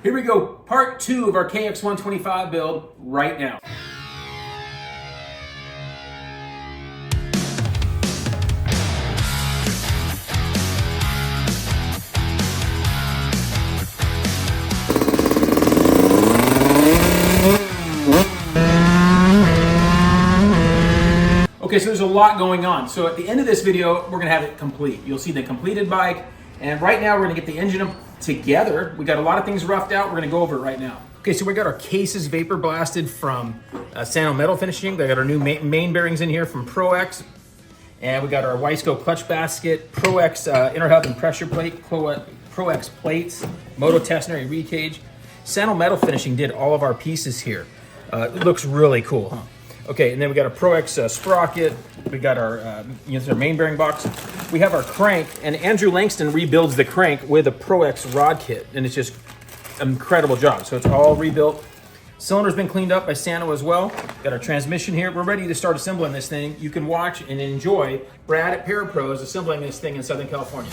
Here we go, part 2 of our KX125 build right now. Okay, so there's a lot going on. So at the end of this video, we're gonna have it complete. You'll see the completed bike, and right now we're gonna get the engine together. We got a lot of things roughed out. We're gonna go over it right now. Okay, so we got our cases vapor blasted from Sano Metal Finishing. They got our new main bearings in here from Pro-X. And we got our Wiseco clutch basket, Pro-X inner hub and pressure plate, Pro-X plates, Moto Tessner reed cage. Sano Metal Finishing did all of our pieces here. It looks really cool, huh? Okay, and then we got a Pro-X sprocket. We got our, our main bearing box. We have our crank, and Andrew Langston rebuilds the crank with a Pro-X rod kit, and it's just an incredible job. So it's all rebuilt. Cylinder's been cleaned up by Sano as well. Got our transmission here. We're ready to start assembling this thing. You can watch and enjoy Brad at Parapros assembling this thing in Southern California.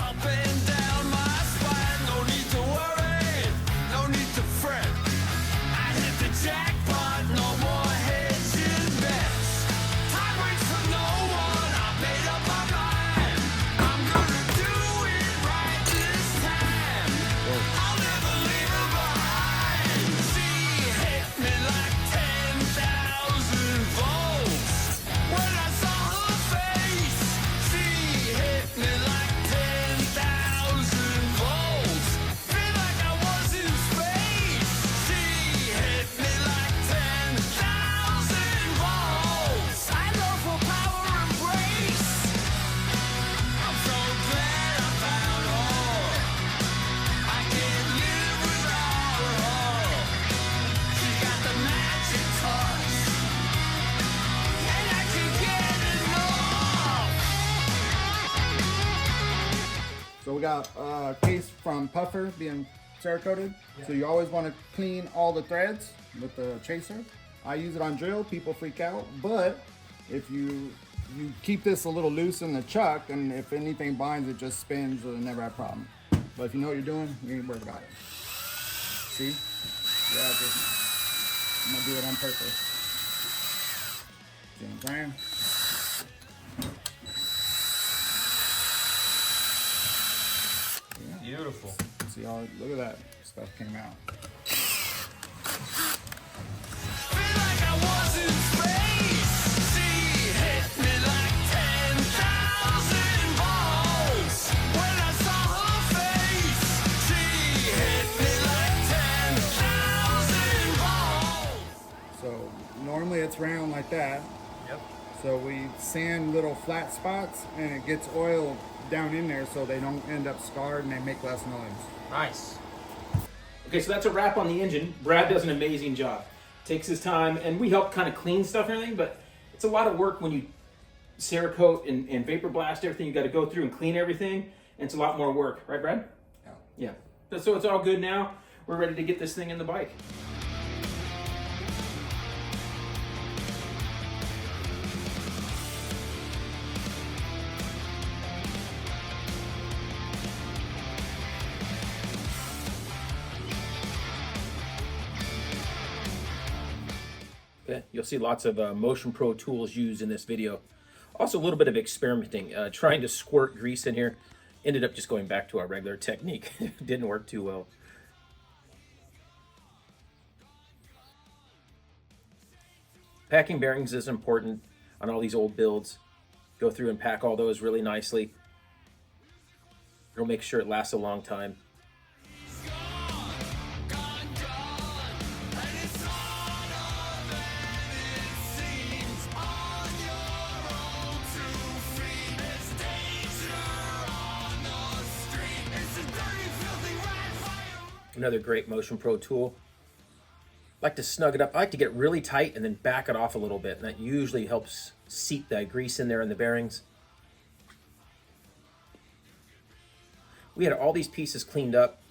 So we got a case from Puffer being Cerakoted. So you always want to clean all the threads with the chaser. I use it on drill, people freak out, but if you keep this a little loose in the chuck, and if anything binds, it just spins, and never have a problem. But if you know what you're doing, you ain't worried about it. See? Yeah, I'm gonna do it on purpose. See what I'm saying? Beautiful. See all, look at that stuff came out. So normally it's round like that. Yep. So we sand little flat spots and it gets oil down in there so they don't end up scarred and they make less noise. Nice. Okay, so that's a wrap on the engine. Brad does an amazing job. Takes his time, and we help kind of clean stuff and everything, but it's a lot of work when you Cerakote and vapor blast everything. You got to go through and clean everything, and it's a lot more work. Right, Brad? Yeah. So it's all good now. We're ready to get this thing in the bike. Okay, you'll see lots of Motion Pro tools used in this video. Also a little bit of experimenting, trying to squirt grease in here. Ended up just going back to our regular technique. Didn't work too well. Packing bearings is important on all these old builds. Go through and pack all those really nicely. It'll make sure it lasts a long time. Another great Motion Pro tool. I like to snug it up. I like to get it really tight and then back it off a little bit. And that usually helps seat that grease in there in the bearings. We had all these pieces cleaned up,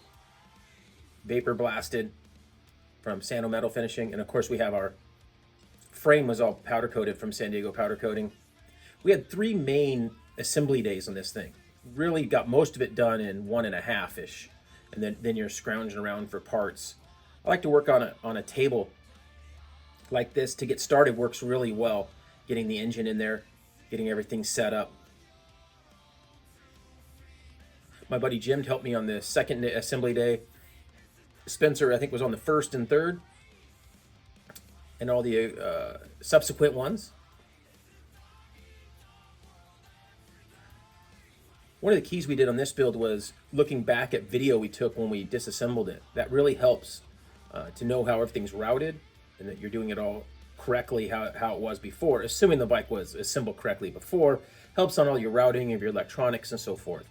vapor blasted from Sano Metal Finishing. And of course we have our frame was all powder coated from San Diego Powder Coating. We had 3 main assembly days on this thing. Really got most of it done in 1.5-ish. And then you're scrounging around for parts. I like to work on a table like this to get started. Works really well, getting the engine in there, getting everything set up. My buddy Jim helped me on the second assembly day. Spencer, I think, was on the first and third, and all the subsequent ones. One of the keys we did on this build was looking back at video we took when we disassembled it. That really helps to know how everything's routed and that you're doing it all correctly how it was before, assuming the bike was assembled correctly before. Helps on all your routing of your electronics and so forth.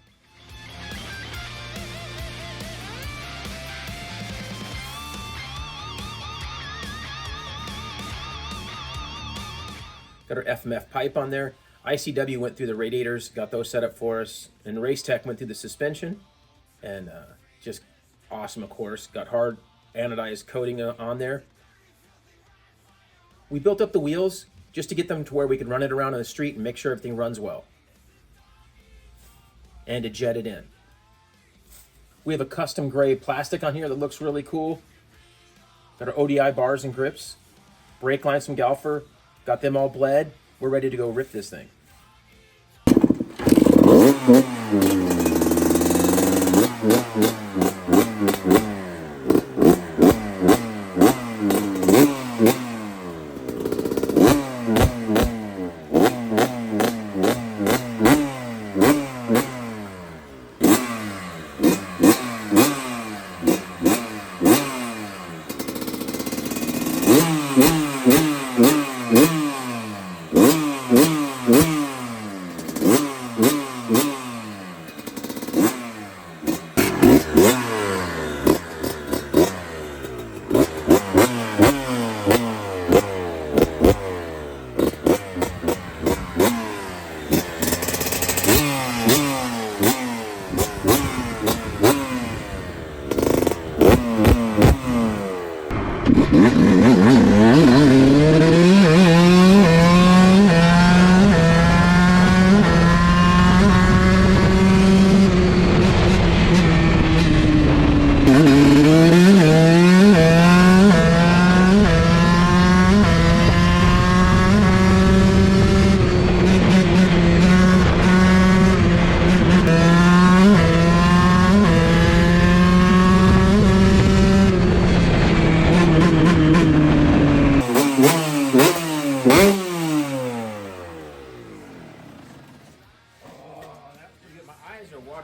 Got our FMF pipe on there. ICW went through the radiators, got those set up for us, and Race Tech went through the suspension, and just awesome, of course. Got hard anodized coating on there. We built up the wheels just to get them to where we could run it around on the street and make sure everything runs well, and to jet it in. We have a custom gray plastic on here that looks really cool. Got our ODI bars and grips, brake lines from Galfer, got them all bled. We're ready to go rip this thing.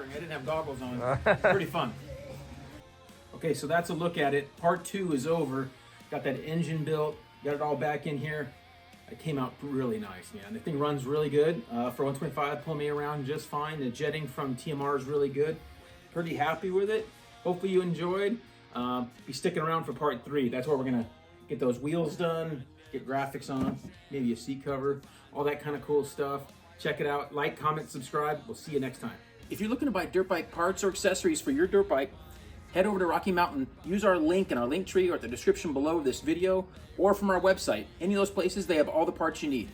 I didn't have goggles on. Pretty fun. Okay, so that's a look at it. Part 2 is over. Got that engine built, got it all back in here. It came out really nice, man. The thing runs really good. For 125, pull me around just fine. The jetting from TMR is really good. Pretty happy with it. Hopefully you enjoyed. Be sticking around for part 3. That's where we're gonna get those wheels done, get graphics on, maybe a seat cover, all that kind of cool stuff. Check it out. Like, comment, subscribe. We'll see you next time. If you're looking to buy dirt bike parts or accessories for your dirt bike, head over to Rocky Mountain. Use our link in our link tree or at the description below this video or from our website. Any of those places, they have all the parts you need.